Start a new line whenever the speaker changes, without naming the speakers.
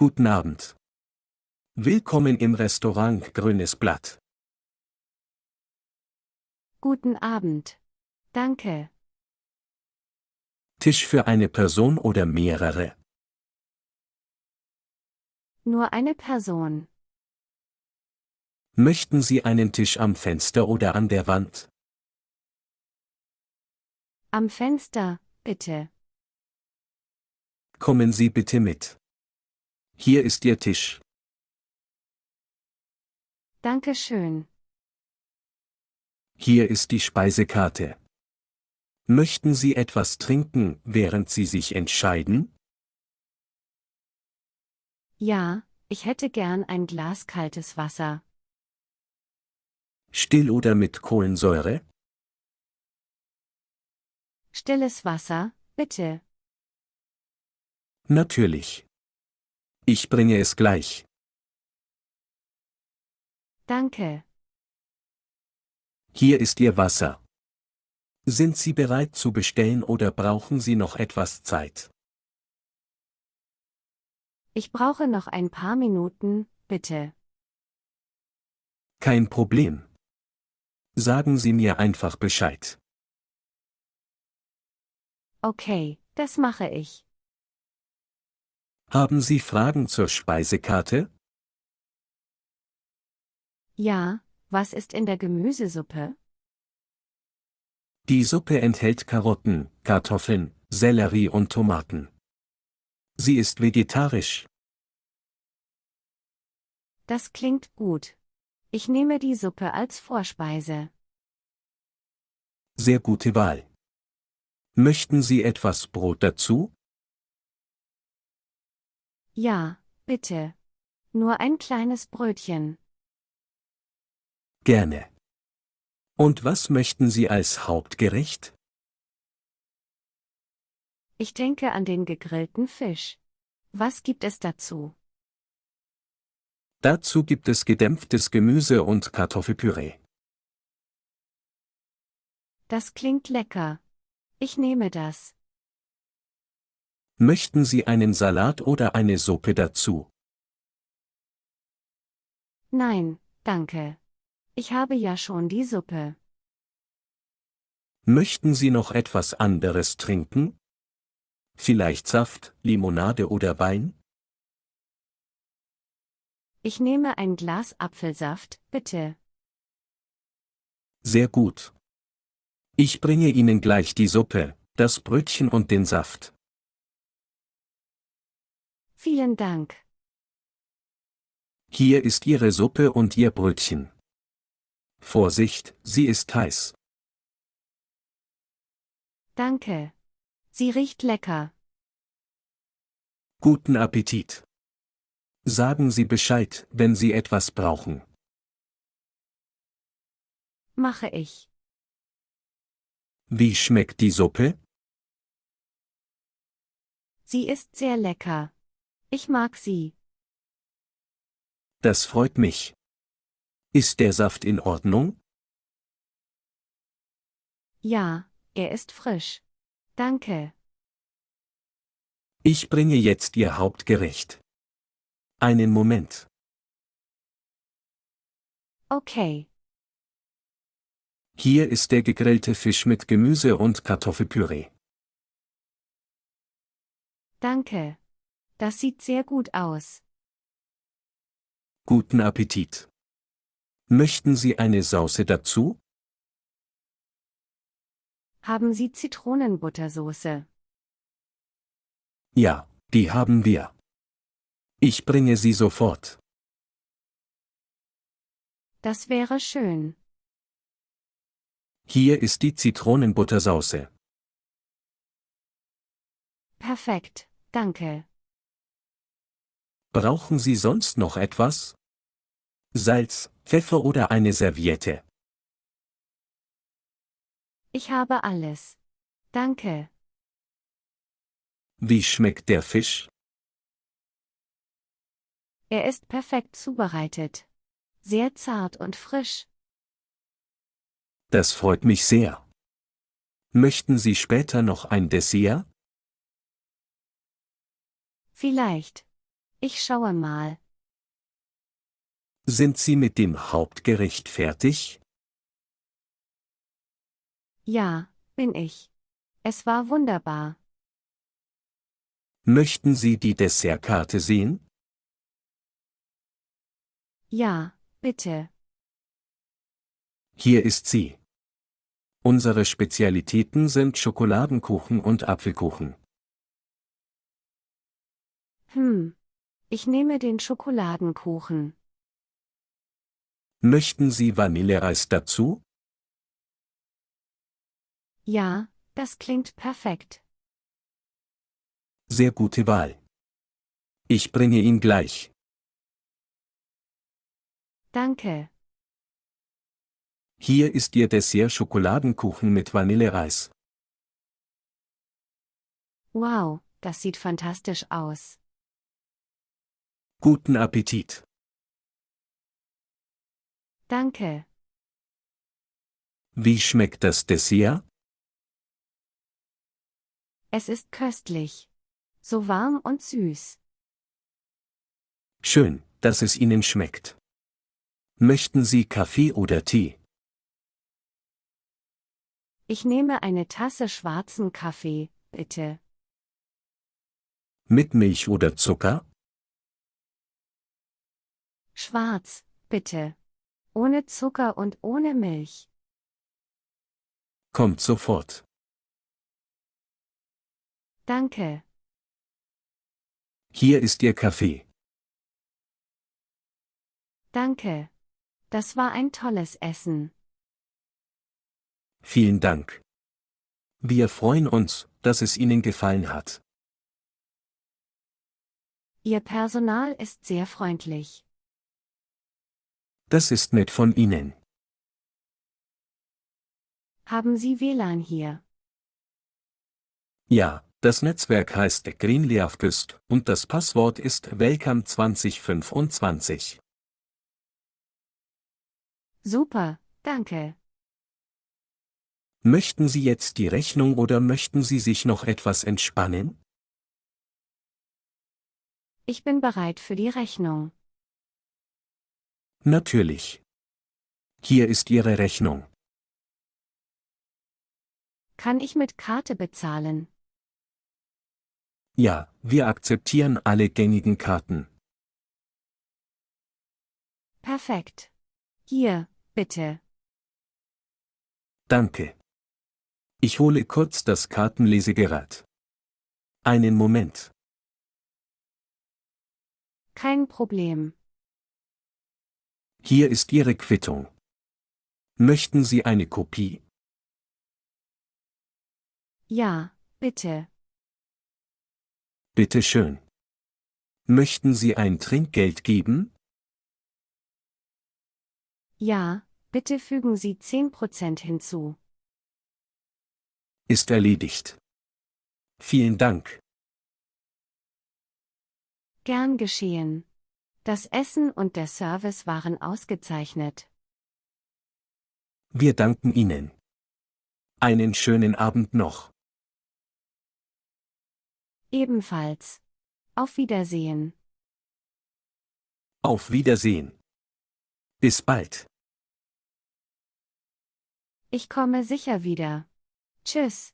Guten Abend. Willkommen im Restaurant Grünes Blatt.
Guten Abend. Danke.
Tisch für eine Person oder mehrere?
Nur eine Person.
Möchten Sie einen Tisch am Fenster oder an der Wand?
Am Fenster, bitte.
Kommen Sie bitte mit. Hier ist Ihr Tisch.
Danke schön.
Hier ist die Speisekarte. Möchten Sie etwas trinken, während Sie sich entscheiden?
Ja, ich hätte gern ein Glas kaltes Wasser.
Still oder mit Kohlensäure?
Stilles Wasser, bitte.
Natürlich. Ich bringe es gleich.
Danke.
Hier ist Ihr Wasser. Sind Sie bereit zu bestellen oder brauchen Sie noch etwas Zeit?
Ich brauche noch ein paar Minuten, bitte.
Kein Problem. Sagen Sie mir einfach Bescheid.
Okay, das mache ich.
Haben Sie Fragen zur Speisekarte?
Ja, was ist in der Gemüsesuppe?
Die Suppe enthält Karotten, Kartoffeln, Sellerie und Tomaten. Sie ist vegetarisch.
Das klingt gut. Ich nehme die Suppe als Vorspeise.
Sehr gute Wahl. Möchten Sie etwas Brot dazu?
Ja, bitte. Nur ein kleines Brötchen.
Gerne. Und was möchten Sie als Hauptgericht?
Ich denke an den gegrillten Fisch. Was gibt es dazu?
Dazu gibt es gedämpftes Gemüse und Kartoffelpüree.
Das klingt lecker. Ich nehme das.
Möchten Sie einen Salat oder eine Suppe dazu?
Nein, danke. Ich habe ja schon die Suppe.
Möchten Sie noch etwas anderes trinken? Vielleicht Saft, Limonade oder Wein?
Ich nehme ein Glas Apfelsaft, bitte.
Sehr gut. Ich bringe Ihnen gleich die Suppe, das Brötchen und den Saft.
Vielen Dank.
Hier ist Ihre Suppe und Ihr Brötchen. Vorsicht, sie ist heiß.
Danke. Sie riecht lecker.
Guten Appetit. Sagen Sie Bescheid, wenn Sie etwas brauchen.
Mache ich.
Wie schmeckt die Suppe?
Sie ist sehr lecker. Ich mag sie.
Das freut mich. Ist der Saft in Ordnung?
Ja, er ist frisch. Danke.
Ich bringe jetzt Ihr Hauptgericht. Einen Moment.
Okay.
Hier ist der gegrillte Fisch mit Gemüse und Kartoffelpüree.
Danke. Das sieht sehr gut aus.
Guten Appetit. Möchten Sie eine Sauce dazu?
Haben Sie Zitronenbuttersoße?
Ja, die haben wir. Ich bringe sie sofort.
Das wäre schön.
Hier ist die Zitronenbuttersauce.
Perfekt, danke.
Brauchen Sie sonst noch etwas? Salz, Pfeffer oder eine Serviette?
Ich habe alles. Danke.
Wie schmeckt der Fisch?
Er ist perfekt zubereitet. Sehr zart und frisch.
Das freut mich sehr. Möchten Sie später noch ein Dessert?
Vielleicht. Ich schaue mal.
Sind Sie mit dem Hauptgericht fertig?
Ja, bin ich. Es war wunderbar.
Möchten Sie die Dessertkarte sehen?
Ja, bitte.
Hier ist sie. Unsere Spezialitäten sind Schokoladenkuchen und Apfelkuchen.
Ich nehme den Schokoladenkuchen.
Möchten Sie Vanilleeis dazu?
Ja, das klingt perfekt.
Sehr gute Wahl. Ich bringe ihn gleich.
Danke.
Hier ist Ihr Dessert Schokoladenkuchen mit Vanilleeis.
Wow, das sieht fantastisch aus.
Guten Appetit.
Danke.
Wie schmeckt das Dessert?
Es ist köstlich. So warm und süß.
Schön, dass es Ihnen schmeckt. Möchten Sie Kaffee oder Tee?
Ich nehme eine Tasse schwarzen Kaffee, bitte.
Mit Milch oder Zucker?
Schwarz, bitte. Ohne Zucker und ohne Milch.
Kommt sofort.
Danke.
Hier ist Ihr Kaffee.
Danke. Das war ein tolles Essen.
Vielen Dank. Wir freuen uns, dass es Ihnen gefallen hat.
Ihr Personal ist sehr freundlich.
Das ist nett von Ihnen.
Haben Sie WLAN hier?
Ja, das Netzwerk heißt Greenleafküst und das Passwort ist Welcome 2025.
Super, danke.
Möchten Sie jetzt die Rechnung oder möchten Sie sich noch etwas entspannen?
Ich bin bereit für die Rechnung.
Natürlich. Hier ist Ihre Rechnung.
Kann ich mit Karte bezahlen?
Ja, wir akzeptieren alle gängigen Karten.
Perfekt. Hier, bitte.
Danke. Ich hole kurz das Kartenlesegerät. Einen Moment.
Kein Problem.
Hier ist Ihre Quittung. Möchten Sie eine Kopie?
Ja, bitte.
Bitte schön. Möchten Sie ein Trinkgeld geben?
Ja, bitte fügen Sie 10% hinzu.
Ist erledigt. Vielen Dank.
Gern geschehen. Das Essen und der Service waren ausgezeichnet.
Wir danken Ihnen. Einen schönen Abend noch.
Ebenfalls. Auf Wiedersehen.
Auf Wiedersehen. Bis bald.
Ich komme sicher wieder. Tschüss.